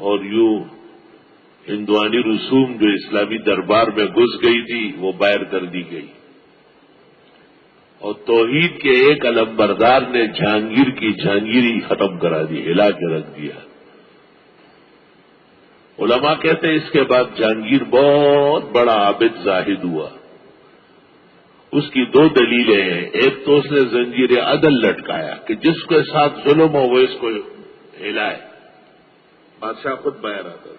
اور یوں ہندوانی رسوم جو اسلامی دربار میں گھس گئی تھی وہ باہر کر دی گئی، اور توحید کے ایک علمبردار نے جہانگیر کی جہانگیری ختم کرا دی، ہلا کے رکھ دیا۔ علماء کہتے ہیں اس کے بعد جہانگیر بہت بڑا عابد زاہد ہوا۔ اس کی دو دلیلیں ہیں، ایک تو اس نے زنجیر عدل لٹکایا کہ جس کے ساتھ ظلم ہو وہ اس کو ہلائے، بادشاہ خود باہر آتا۔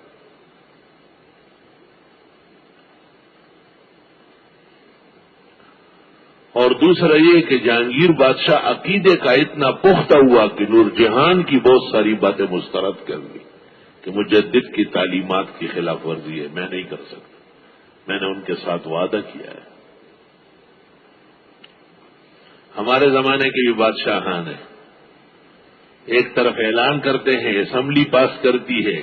اور دوسرا یہ کہ جہانگیر بادشاہ عقیدے کا اتنا پختہ ہوا کہ نور جہان کی بہت ساری باتیں مسترد کر لی کہ مجدد کی تعلیمات کی خلاف ورزی ہے، میں نہیں کر سکتا، میں نے ان کے ساتھ وعدہ کیا ہے۔ ہمارے زمانے کے بھی بادشاہان ہیں، ایک طرف اعلان کرتے ہیں، اسمبلی پاس کرتی ہے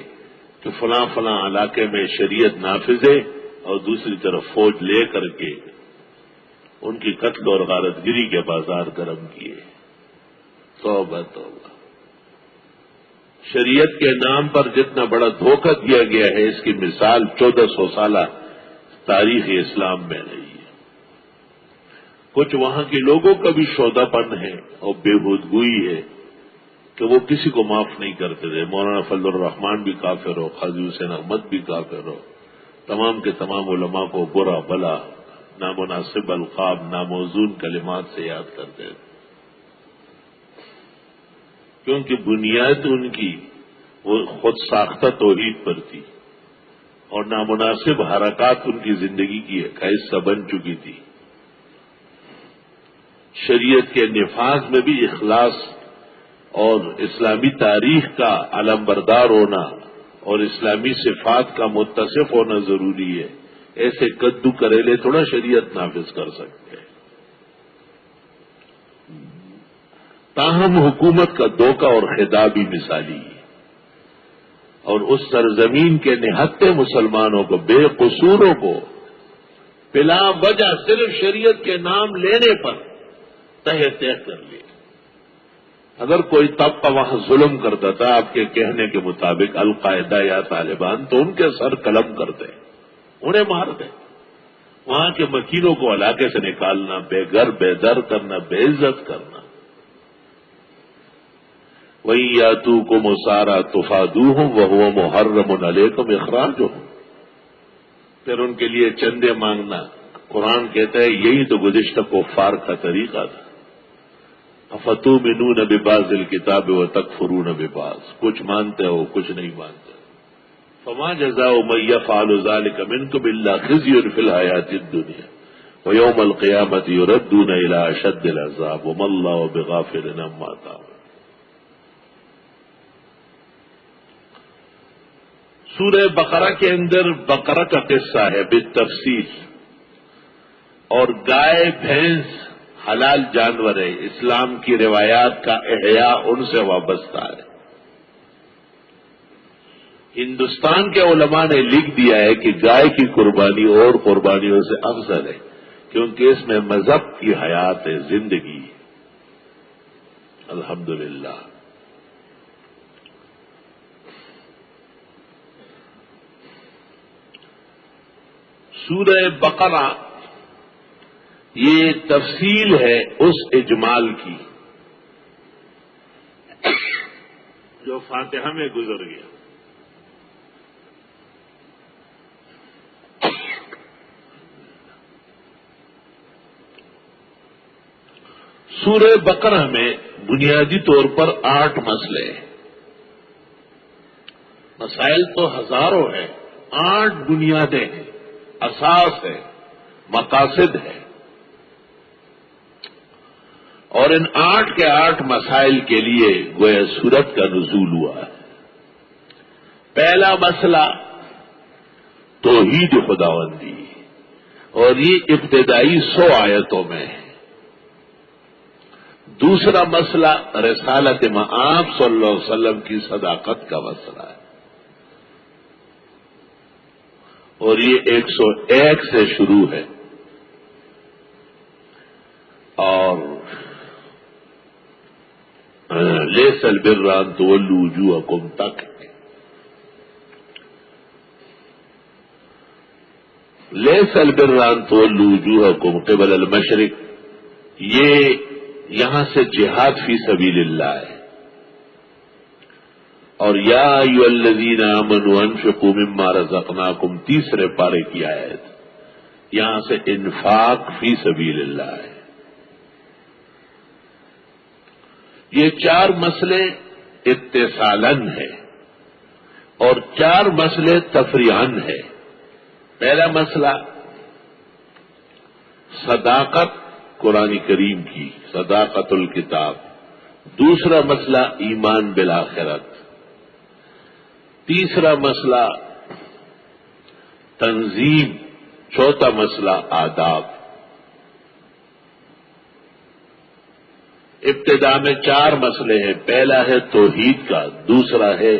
کہ فلاں فلاں علاقے میں شریعت نافذ ہے، اور دوسری طرف فوج لے کر کے ان کی قتل اور غارت گری کے بازار گرم کیے۔ توبہ توبہ، شریعت کے نام پر جتنا بڑا دھوکہ دیا گیا ہے اس کی مثال 1400 سالہ تاریخ اسلام میں رہی ہے۔ کچھ وہاں کے لوگوں کا بھی شودا پن ہے اور بےہودگوئی ہے کہ وہ کسی کو معاف نہیں کرتے تھے۔ مولانا فضل الرحمان بھی کافر ہو، قاضی حسین احمد بھی کافر ہو، تمام کے تمام علماء کو برا بلا نامناسب القاب ناموزون کلمات سے یاد کرتے تھے، کیونکہ بنیاد ان کی وہ خود ساختہ توحید پر تھی اور نامناسب حرکات ان کی زندگی کی کا حصہ بن چکی تھی۔ شریعت کے نفاذ میں بھی اخلاص اور اسلامی تاریخ کا علمبردار ہونا اور اسلامی صفات کا متصف ہونا ضروری ہے۔ ایسے کدو کریلے تھوڑا شریعت نافذ کر سکتے ہیں۔ تاہم حکومت کا دھوکہ اور خدا بھی مثالی ہے، اور اس سرزمین کے نہتے مسلمانوں کو، بے قصوروں کو بلا وجہ صرف شریعت کے نام لینے پر تہہ کر لیا۔ اگر کوئی طبقہ وہاں ظلم کرتا تھا آپ کے کہنے کے مطابق القاعدہ یا طالبان، تو ان کے سر قلم کرتے، انہیں مار دیں۔ وہاں کے مکینوں کو علاقے سے نکالنا، بے گھر بے در کرنا، بے عزت کرنا۔ وَإِن يَأْتُوكُمْ أُسَارَىٰ تُفَادُوهُمْ وَهُوَ مُحَرَّمٌ عَلَيْكُمْ إِخْرَاجُهُمْ، پھر ان کے لیے چندے مانگنا۔ قرآن کہتا ہے یہی تو گزشتہ کفار کا طریقہ تھا۔ افتؤمنون ببعض الکتاب وتکفرون ببعض، کچھ مانتے ہو کچھ نہیں مانتے۔ فما جزاء من يفعل ذلك منكم الا خزي في الحياة الدنيا ويوم القيامة يردون الى اشد العذاب وما الله بغافل عما تعملون۔ سورہ بقرہ کے اندر بقرہ کا قصہ ہے بالتفصیل، اور گائے بھینس حلال جانور ہے، اسلام کی روایات کا احیاء ان سے وابستہ ہے۔ ہندوستان کے علماء نے لکھ دیا ہے کہ گائے کی قربانی اور قربانیوں سے افضل ہے، کیونکہ اس میں مذہب کی حیات ہے، زندگی۔ الحمدللہ۔ سورہ بقرہ یہ تفصیل ہے اس اجمال کی جو فاتحہ میں گزر گیا۔ سورہ بقرہ میں بنیادی طور پر 8 مسئلے ہیں۔ مسائل تو ہزاروں ہیں، 8 بنیادیں ہیں، اساس ہے، مقاصد ہے، اور ان 8 کے 8 مسائل کے لیے گویا سورت کا نزول ہوا ہے۔ پہلا مسئلہ توحید خداوندی، اور یہ ابتدائی 100 آیتوں میں ہے۔ دوسرا مسئلہ رسالت مآب صلی اللہ علیہ وسلم کی صداقت کا مسئلہ ہے، اور یہ 101 سے شروع ہے، اور لیس البر ان تولوا وجوہکم تک۔ لیس البر ان تولوا وجوہکم قبل المشرق، یہ یہاں سے جہاد فی سبیل اللہ ہے. اور یا ایھا الذین آمنوا انفقوا مما رزقناکم تیسرے پارے کی آیت، یہاں سے انفاق فی سبیل اللہ ہے. یہ چار مسئلے اتصالاً ہے اور چار مسئلے تفریعاً ہے. پہلا مسئلہ صداقت قرآن کریم کی، صداقت الکتاب. دوسرا مسئلہ ایمان بالآخرت. تیسرا مسئلہ تنظیم. چوتھا مسئلہ آداب. ابتدا میں چار مسئلے ہیں. پہلا ہے توحید کا، دوسرا ہے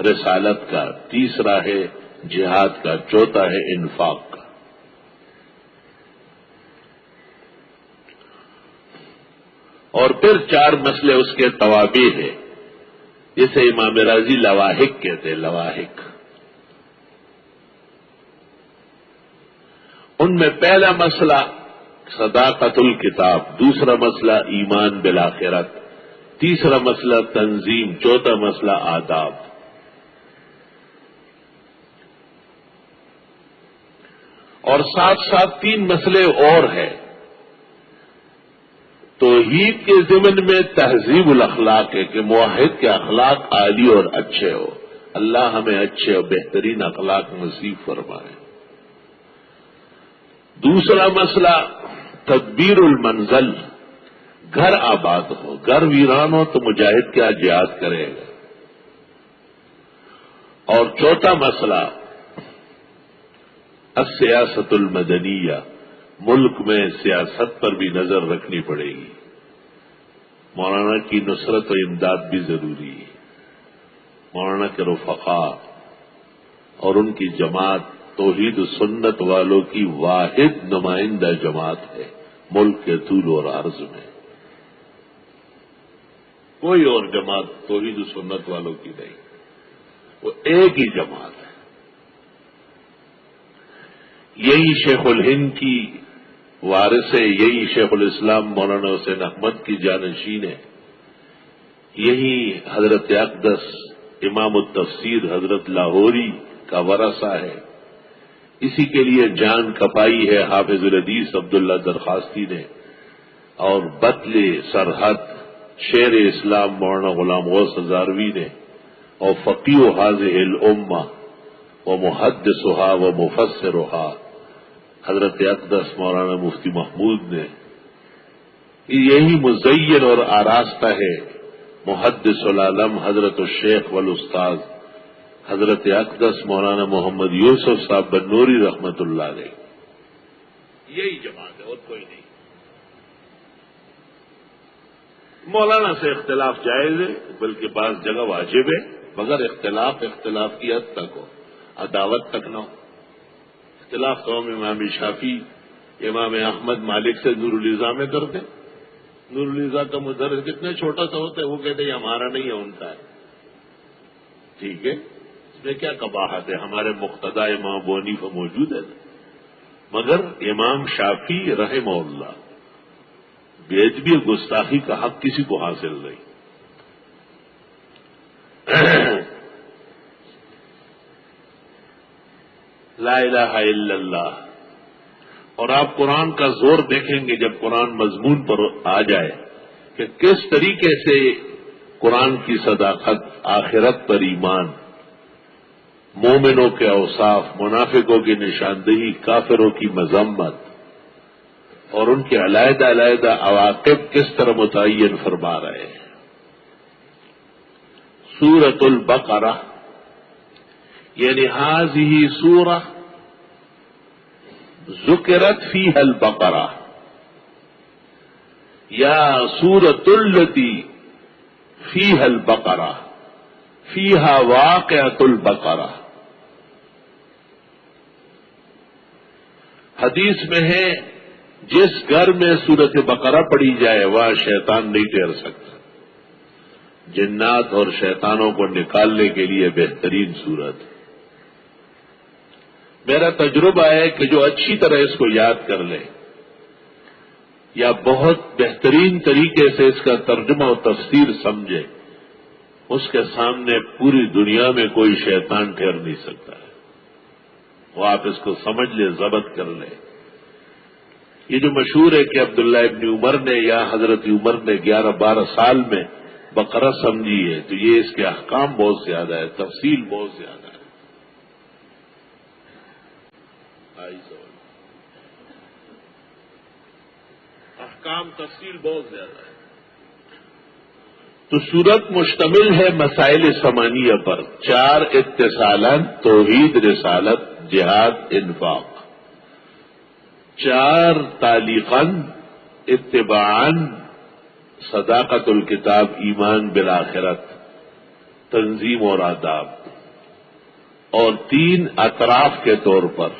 رسالت کا، تیسرا ہے جہاد کا، چوتھا ہے انفاق کا. اور پھر چار مسئلے اس کے توابع ہیں، جسے امام راضی لواحق کہتے ہیں. لواحق ان میں پہلا مسئلہ صداقت الکتاب، دوسرا مسئلہ ایمان بالآخرت، تیسرا مسئلہ تنظیم، چوتھا مسئلہ آداب. اور ساتھ ساتھ تین مسئلے اور ہیں. توحید کے ضمن میں تہذیب الاخلاق ہے کہ موحد کے اخلاق عالی اور اچھے ہو. اللہ ہمیں اچھے اور بہترین اخلاق نصیب فرمائے. دوسرا مسئلہ تدبیر المنزل، گھر آباد ہو، گھر ویران ہو تو مجاہد کیا جہاد کرے گا. اور چوتھا مسئلہ السیاست المدنیہ، ملک میں سیاست پر بھی نظر رکھنی پڑے گی. مولانا کی نصرت و امداد بھی ضروری ہے. مولانا کے رفقا اور ان کی جماعت توحید و سنت والوں کی واحد نمائندہ جماعت ہے ملک کے طول اور عرض میں. کوئی اور جماعت توحید و سنت والوں کی نہیں، وہ ایک ہی جماعت ہے. یہی شیخ الہند کی وارث ہے، یہی شیخ الاسلام مولانا حسین احمد کی جانشین ہے، یہی حضرت اقدس امام التفسیر حضرت لاہوری کا ورثہ ہے. اسی کے لیے جان کپائی ہے حافظ الحدیث عبداللہ درخواستی نے، اور بطل سرحد شیر اسلام مولانا غلام غوث ہزاروی نے، اور فقیہ حاضح الامہ و محدثھا و مفسرھا حضرت اقدس مولانا مفتی محمود نے. یہی مزین اور آراستہ ہے محدث العالم حضرت الشیخ والاستاذ حضرت اقدس مولانا محمد یوسف صاحب بنوری رحمت اللہ علیہ. یہی جماعت ہے اور کوئی نہیں. مولانا سے اختلاف جائز ہے، بلکہ بعض جگہ واجب ہے، مگر اختلاف کی حد تک ہو، عداوت تک نہ ہو. اختلاف تو ہم امام شافعی امام احمد مالک سے نور الازا میں کرتے. نور الازا کا مدرس کتنا چھوٹا سا ہوتا ہے، وہ کہتے ہیں ہمارا نہیں ہے ان کا ہے. ٹھیک ہے، اس میں کیا قباحت ہے؟ ہمارے مقتدا امام ابو حنیفہ موجود ہے، مگر امام شافعی رحمہ اللہ بےادبی اور گستاخی کا حق کسی کو حاصل نہیں. لا الہ الا اللہ. اور آپ قرآن کا زور دیکھیں گے جب قرآن مضمون پر آ جائے کہ کس طریقے سے قرآن کی صداقت، آخرت پر ایمان، مومنوں کے اوصاف، منافقوں کی نشاندہی، کافروں کی مذمت اور ان کے علیحدہ علیحدہ عواقب کس طرح متعین فرما رہے ہیں. سورۃ البقرہ یعنی ہذہ سورہ ذکرت فیہا البقرہ یا سورۃ التی فیہا البقرہ فیہا واقعۃ البقرہ. حدیث میں ہے جس گھر میں سورۃ بقرہ پڑھی جائے وہاں شیطان نہیں ٹھہر سکتا. جنات اور شیطانوں کو نکالنے کے لیے بہترین صورت. میرا تجربہ ہے کہ جو اچھی طرح اس کو یاد کر لے یا بہت بہترین طریقے سے اس کا ترجمہ و تفسیر سمجھے، اس کے سامنے پوری دنیا میں کوئی شیطان ٹھہر نہیں سکتا ہے۔ وہ آپ اس کو سمجھ لے، ضبط کر لے۔ یہ جو مشہور ہے کہ عبداللہ ابن عمر نے یا حضرت عمر نے 11-12 سال میں بقرہ سمجھی ہے، تو یہ اس کے احکام بہت زیادہ ہے، تفصیل بہت زیادہ ہے۔ احکام تفصیل بہت زیادہ ہے۔ تو سورت مشتمل ہے مسائل ثمانیہ پر، 4 اتصالاً، توحید، رسالت، جہاد، انفاق، 4 تعلیقاً، اتباعاً، صداقت الکتاب، ایمان بالآخرت، تنظیم اور آداب، اور 3 اطراف کے طور پر،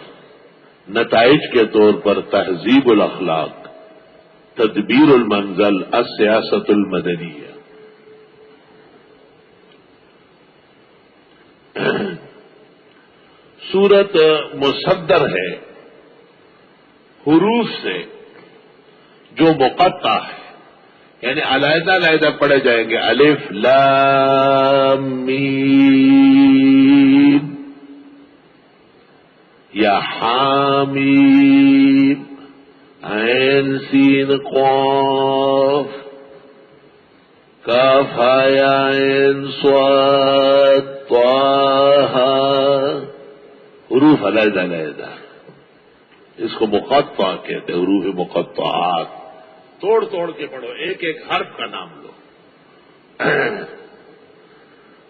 نتائج کے طور پر، تہذیب الاخلاق، تدبیر المنزل، السیاست المدنیہ۔ سورت مصدر ہے حروف سے جو مقطع ہے، یعنی علیحدہ علیحدہ پڑھے جائیں گے، الف لام میم یا حامیم عین سین قاف کاف یا عین صاد طه، حروف علیحدہ علیحدہ، اس کو مقطع کہتے ہیں، حروف مقطعات۔ توڑ توڑ کے پڑھو، ایک ایک حرف کا نام لو۔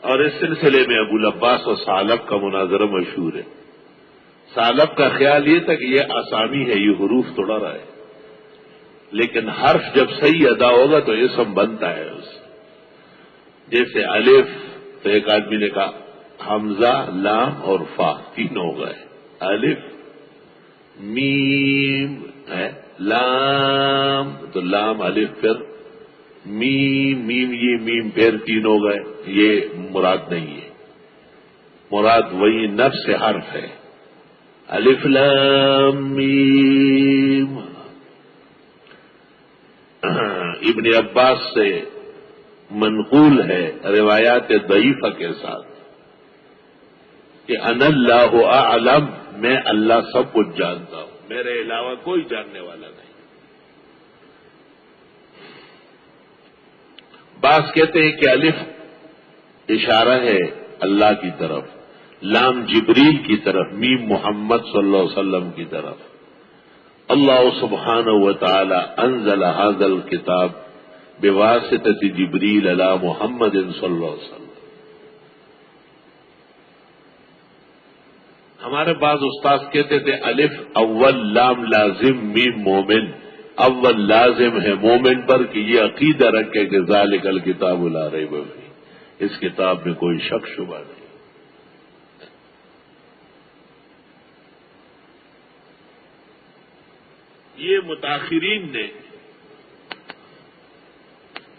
اور اس سلسلے میں ابو العباس اور ثعلب کا مناظرہ مشہور ہے۔ ثعلب کا خیال یہ تھا کہ یہ اسامی ہے، یہ حروف توڑا رہا ہے، لیکن حرف جب صحیح ادا ہوگا تو اسم بنتا ہے اس، جیسے الف تو ایک آدمی نے کہا حمزہ، لام اور فا، 3 ہو گئے، الف، میم ہے، لام تو لام، الف، پھر میم، میم یہ میم، پھر 3 ہو گئے۔ یہ مراد نہیں ہے، مراد وہی نفس حرف ہے، الف لام میم۔ ابن عباس سے منقول ہے روایات ضعیفہ کے ساتھ کہ ان اللہ اعلم، میں اللہ سب کچھ جانتا ہوں، میرے علاوہ کوئی جاننے والا نہیں۔ بعض کہتے ہیں کہ الف اشارہ ہے اللہ کی طرف، لام جبریل کی طرف، میم محمد صلی اللہ علیہ وسلم کی طرف۔ اللہ سبحانہ و تعالی انزل ھذا الکتاب بواسطۃ جبریل علی محمد صلی اللہ علیہ وسلم۔ ہمارے بعض استاد کہتے تھے الف اول، لام لازم، میم مومن، اول لازم ہے مومن پر کہ یہ عقیدہ رکھے کہ ذالک الکتاب لا ریب فیہ، اس کتاب میں کوئی شک شبہ نہیں۔ یہ متاخرین نے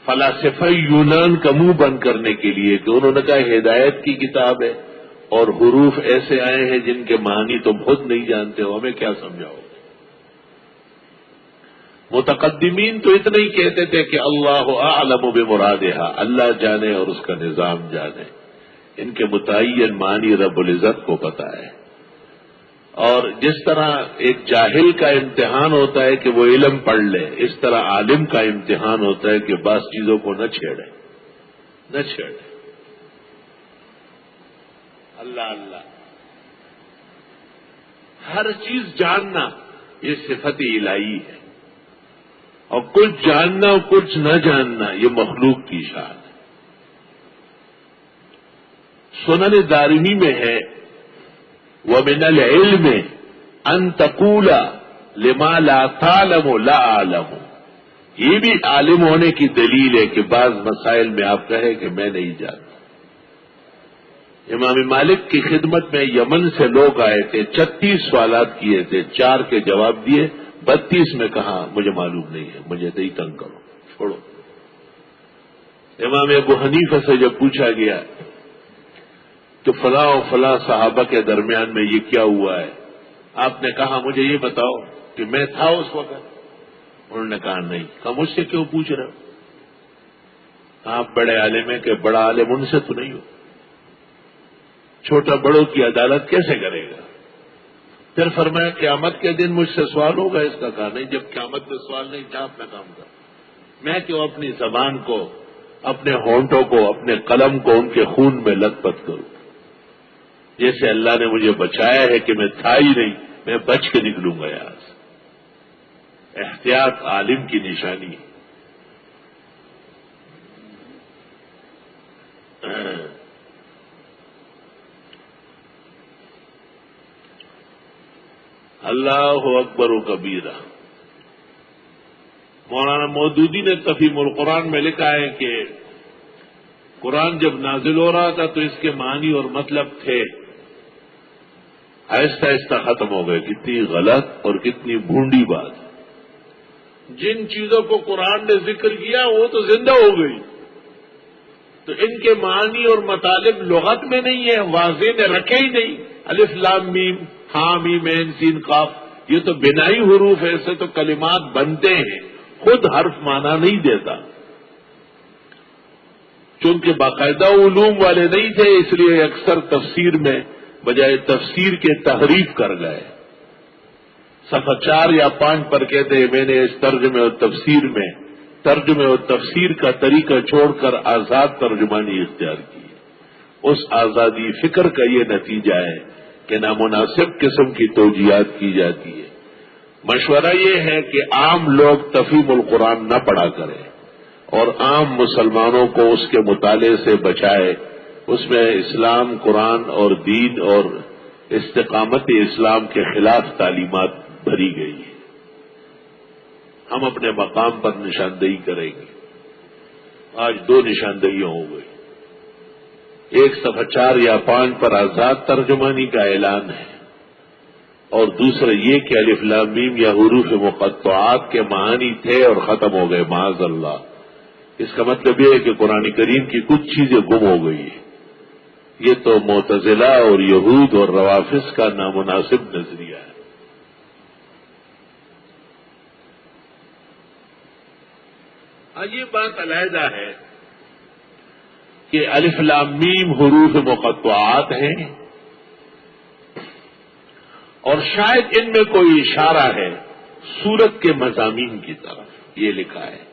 فلاسفہ یونان کا منہ بند کرنے کے لیے کہ انہوں نے کہا ہدایت کی کتاب ہے اور حروف ایسے آئے ہیں جن کے معنی تم خود نہیں جانتے ہو، ہمیں کیا سمجھاؤ گے؟ متقدمین تو اتنا ہی کہتے تھے کہ اللہ اعلم بمرادہا، اللہ جانے اور اس کا نظام جانے، ان کے متعین معنی رب العزت کو پتہ ہے۔ اور جس طرح ایک جاہل کا امتحان ہوتا ہے کہ وہ علم پڑھ لے، اس طرح عالم کا امتحان ہوتا ہے کہ بعض چیزوں کو نہ چھیڑے، نہ چھیڑے۔ اللہ اللہ، ہر چیز جاننا یہ صفت الہی ہے، اور کچھ جاننا اور کچھ نہ جاننا یہ مخلوق کی شان ہے۔ سنن دارمی میں ہے وَمِنَ الْعِلْمِ أَن تَقُولَ لِمَا لَا تَعْلَمُ لَا أَعْلَمُ، یہ بھی عالم ہونے کی دلیل ہے کہ بعض مسائل میں آپ کہیں کہ میں نہیں جانتا۔ امام مالک کی خدمت میں یمن سے لوگ آئے تھے، 36 سوالات کیے تھے، 4 کے جواب دیے، 32 میں کہا مجھے معلوم نہیں ہے، مجھے نہیں تنگ کرو، چھوڑو۔ امام ابو حنیفہ سے جب پوچھا گیا تو فلاں و فلاں صحابہ کے درمیان میں یہ کیا ہوا ہے، آپ نے کہا مجھے یہ بتاؤ کہ میں تھا اس وقت؟ انہوں نے کہا نہیں. کہا مجھ سے کیوں پوچھ رہے ہو؟ آپ بڑے عالم ہیں کہ بڑا عالم ان سے تو نہیں ہو، چھوٹا بڑوں کی عدالت کیسے کرے گا؟ پھر فرمایا قیامت کے دن مجھ سے سوال ہوگا اس کا. کہا نہیں، جب قیامت میں سوال نہیں تھا اپنا کام کر. میں کیوں اپنی زبان کو، اپنے ہونٹوں کو، اپنے قلم کو ان کے خون میں لت پت کروں؟ جیسے اللہ نے مجھے بچایا ہے کہ میں تھا ہی نہیں، میں بچ کے نکلوں گا یہاں سے. احتیاط عالم کی نشانی. اللہ اکبر و کبیرہ. مولانا مودودی نے تفہیم القرآن میں لکھا ہے کہ قرآن جب نازل ہو رہا تھا تو اس کے معنی اور مطلب تھے، آہستہ آہستہ ختم ہو گئے. کتنی غلط اور کتنی بھونڈی بات. جن چیزوں کو قرآن نے ذکر کیا وہ تو زندہ ہو گئی، تو ان کے معنی اور مطالب لغت میں نہیں ہے، واضح نے رکھے ہی نہیں. الف لام میم، ہاں میم عین سین قاف، یہ تو بنائی حروف ہے، ایسے تو کلمات بنتے ہیں، خود حرف معنی نہیں دیتا. چونکہ باقاعدہ علوم والے نہیں تھے اس لیے اکثر تفسیر میں بجائے تفسیر کے تحریف کر گئے. صفحہ 4 یا 5 پر کہتے ہیں میں نے اس ترجمے اور تفسیر میں ترجمے اور تفسیر کا طریقہ چھوڑ کر آزاد ترجمانی اختیار کی. اس آزادی فکر کا یہ نتیجہ ہے کہ نامناسب قسم کی توجیہات کی جاتی ہے. مشورہ یہ ہے کہ عام لوگ تفہیم القرآن نہ پڑھا کریں اور عام مسلمانوں کو اس کے مطالعے سے بچائے. اس میں اسلام، قرآن اور دین اور استقامت اسلام کے خلاف تعلیمات بھری گئی ہے. ہم اپنے مقام پر نشاندہی کریں گے. آج 2 نشاندہیاں ہو گئی. ایک صفحہ 4 یا 5 پر آزاد ترجمانی کا اعلان ہے، اور دوسرا یہ کہ الف لام میم یا حروف مقطعات کے معانی تھے اور ختم ہو گئے معاذ اللہ. اس کا مطلب یہ ہے کہ قرآن کریم کی کچھ چیزیں گم ہو گئی ہیں. یہ تو معتزلہ اور یہود اور روافض کا نامناسب نظریہ ہے. یہ بات علیحدہ ہے کہ الف لام میم حروف مقطعات ہیں اور شاید ان میں کوئی اشارہ ہے سورت کے مضامین کی طرف. یہ لکھا ہے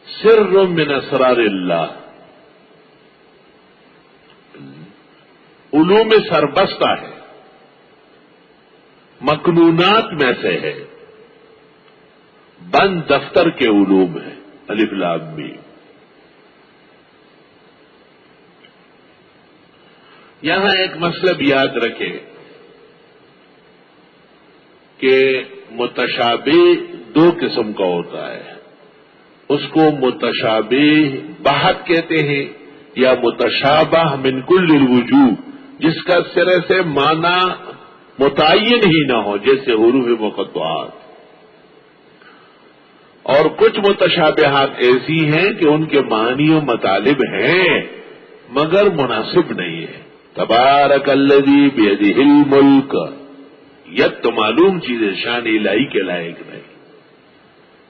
سر من اسرار اللہ، علوم سربستہ ہے، مکنونات میں سے ہے، بند دفتر کے علوم ہے. الف لام میم. یہاں ایک مطلب یاد رکھے کہ متشابہ 2 قسم کا ہوتا ہے. اس کو متشابہ بحت کہتے ہیں یا متشابہ من کل الوجوہ، جس کا سرے سے معنی متعین ہی نہ ہو، جیسے حروف مقطعات. اور کچھ متشابہات ایسی ہیں کہ ان کے معنی و مطالب ہیں مگر مناسب نہیں ہے. تبارک الذی بیدہ الملک، یہ تو معلوم چیزیں شان الہی کے لائق نہیں.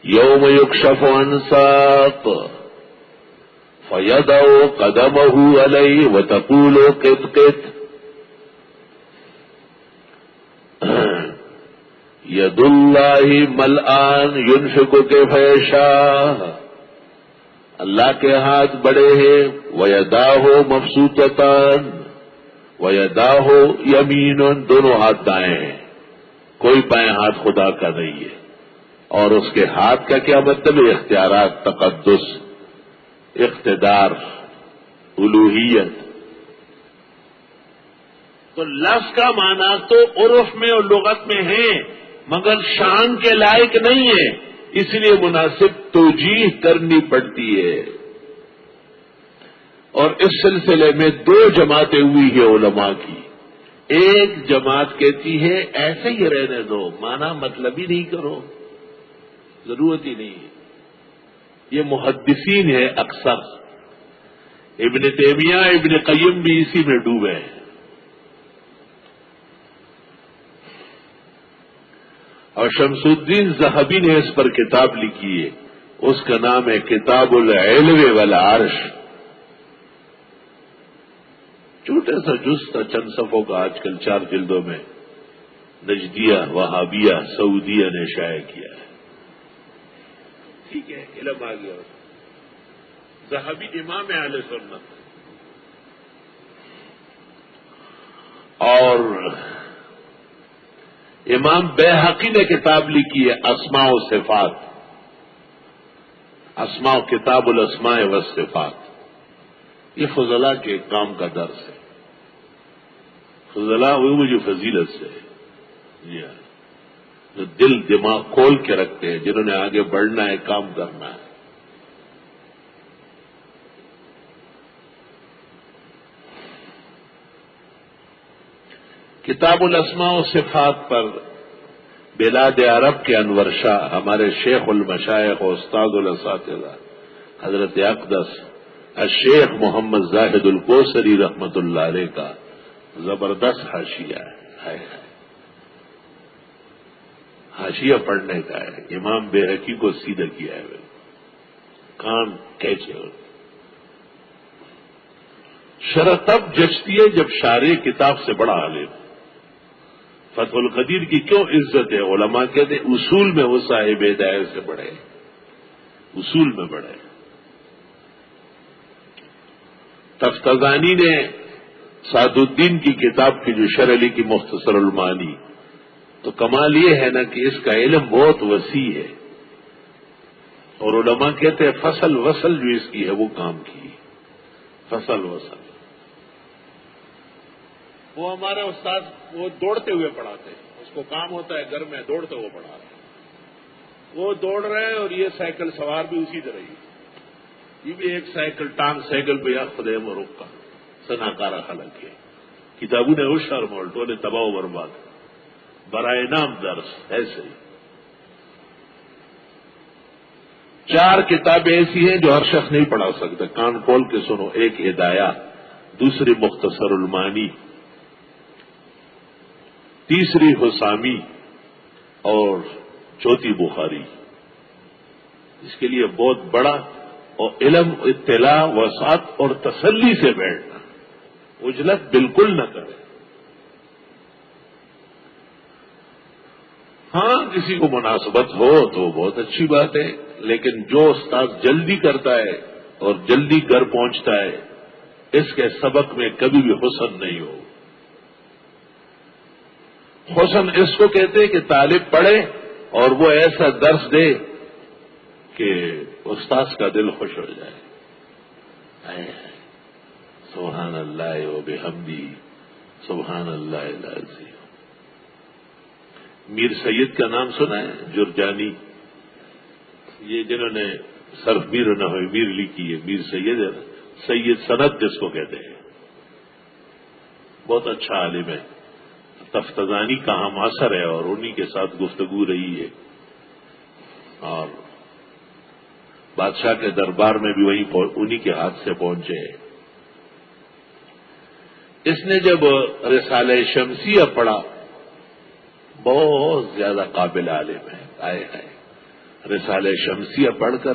یوم یکشف عن ساق فیضع قدمہ علیہ وتقول قط قط، ید اللہ ملآن ینفق کیف یشاء، اللہ کے ہاتھ بڑے ہیں. ویداہ مبسوطتان ویداہ یمین، دونوں ہاتھ دائیں ہیں، کوئی بائیں ہاتھ خدا کا نہیں ہے. اور اس کے ہاتھ کا کیا مطلب ہے؟ اختیارات، تقدس، اقتدار، الوہیت. تو لفظ کا معنی تو عرف میں اور لغت میں ہے مگر شان کے لائق نہیں ہے، اس لیے مناسب توجیہ کرنی پڑتی ہے. اور اس سلسلے میں 2 جماعتیں ہوئی ہیں علماء کی. ایک جماعت کہتی ہے ایسے ہی رہنے دو، معنی مطلب ہی نہیں کرو، ضرورت ہی نہیں ہے. یہ محدثین ہے اکثر، ابن تیمیہ ابن قیم بھی اسی میں ڈوبے ہیں. اور شمس الدین ذہبی نے اس پر کتاب لکھی ہے، اس کا نام ہے کتاب العلو والعرش. چھوٹا سا جز تھا، چند صفوں کا، آج کل 4 جلدوں میں نجدیہ وہابیہ سعودیہ نے شائع کیا ہے. ٹھیک ہے، علم آ گیا. ذہبی امام اہل سنت. اور امام بیہقی نے کتاب لکھی ہے اسماء و صفات، اسماء کتاب الاسماء والصفات. یہ فضلاء کے کام کا درس ہے. فضلاء وہ جو فضیلت سے ہے، جی ہاں، جو دل دماغ کھول کے رکھتے ہیں، جنہوں نے آگے بڑھنا ہے، کام کرنا ہے. کتاب الاسماء و صفات پر بلاد عرب کے انور شاہ، ہمارے شیخ المشائخ و استاد الاساتذہ حضرت اقدس الشیخ محمد زاہد الکوثری رحمت اللہ علیہ کا زبردست حاشیہ ہے. حاشیہ پڑھنے کا ہے. امام بیہقی کو سیدھا کیا ہے، کان کیچے. شرح تب جچتی ہے جب شارع کتاب سے بڑا عالم. فتح القدیر کی کیوں عزت ہے؟ علماء کہتے ہیں اصول میں وہ صاحب ہدایت سے بڑھے، اصول میں بڑھے. تفتزانی نے سعد الدین کی کتاب کی جو شرح علی کی مختصر المعانی، تو کمال یہ ہے نا کہ اس کا علم بہت وسیع ہے. اور علماء کہتے ہیں فصل وصل جو اس کی ہے وہ کام کی، فصل وصل. وہ ہمارے استاد وہ دوڑتے ہوئے پڑھاتے ہیں، اس کو کام ہوتا ہے گھر میں دوڑتے ہوئے پڑھا رہے ہیں. وہ دوڑ رہے ہیں اور یہ سائیکل سوار بھی اسی طرح ہی. یہ بھی ایک سائیکل ٹانگ سائیکل پہ یا خدے مرک کا سناکارہ خلق ہے. کتابوں نے ہوشیار مولٹوں نے تباہ و برباد برائے نام درس ایسے ہی. 4 کتابیں ایسی ہیں جو ہر شخص نہیں پڑھا سکتا. کان کھول کے سنو. ایک ہدایہ، دوسری مختصر المعانی، تیسری حسامی، اور چوتھی بخاری. اس کے لیے بہت بڑا اور علم، اطلاع، وسعت اور تسلی سے بیٹھنا، عجلت بالکل نہ کرے. ہاں کسی کو مناسبت ہو تو بہت اچھی بات ہے، لیکن جو استاد جلدی کرتا ہے اور جلدی گھر پہنچتا ہے، اس کے سبق میں کبھی بھی حسن نہیں ہو. حسن اس کو کہتے کہ طالب پڑھے اور وہ ایسا درس دے کہ استاذ کا دل خوش ہو جائے. سبحان اللہ و بحمدی سبحان اللہ العظیم. میر سید کا نام سنا ہے؟ جرجانی، یہ جنہوں نے صرف میر نہ ہوئی میر لکھی ہے. میر سید ہے نا، سید سند جس کو کہتے ہیں. بہت اچھا عالم ہے. تفتزانی کا ہم اثر ہے اور انہی کے ساتھ گفتگو رہی ہے. اور بادشاہ کے دربار میں بھی انہی کے ہاتھ سے پہنچے. اس نے جب رسالہ شمسیہ پڑھا، بہت زیادہ قابل عالم ہے. آئے رسالہ شمسیہ پڑھ کر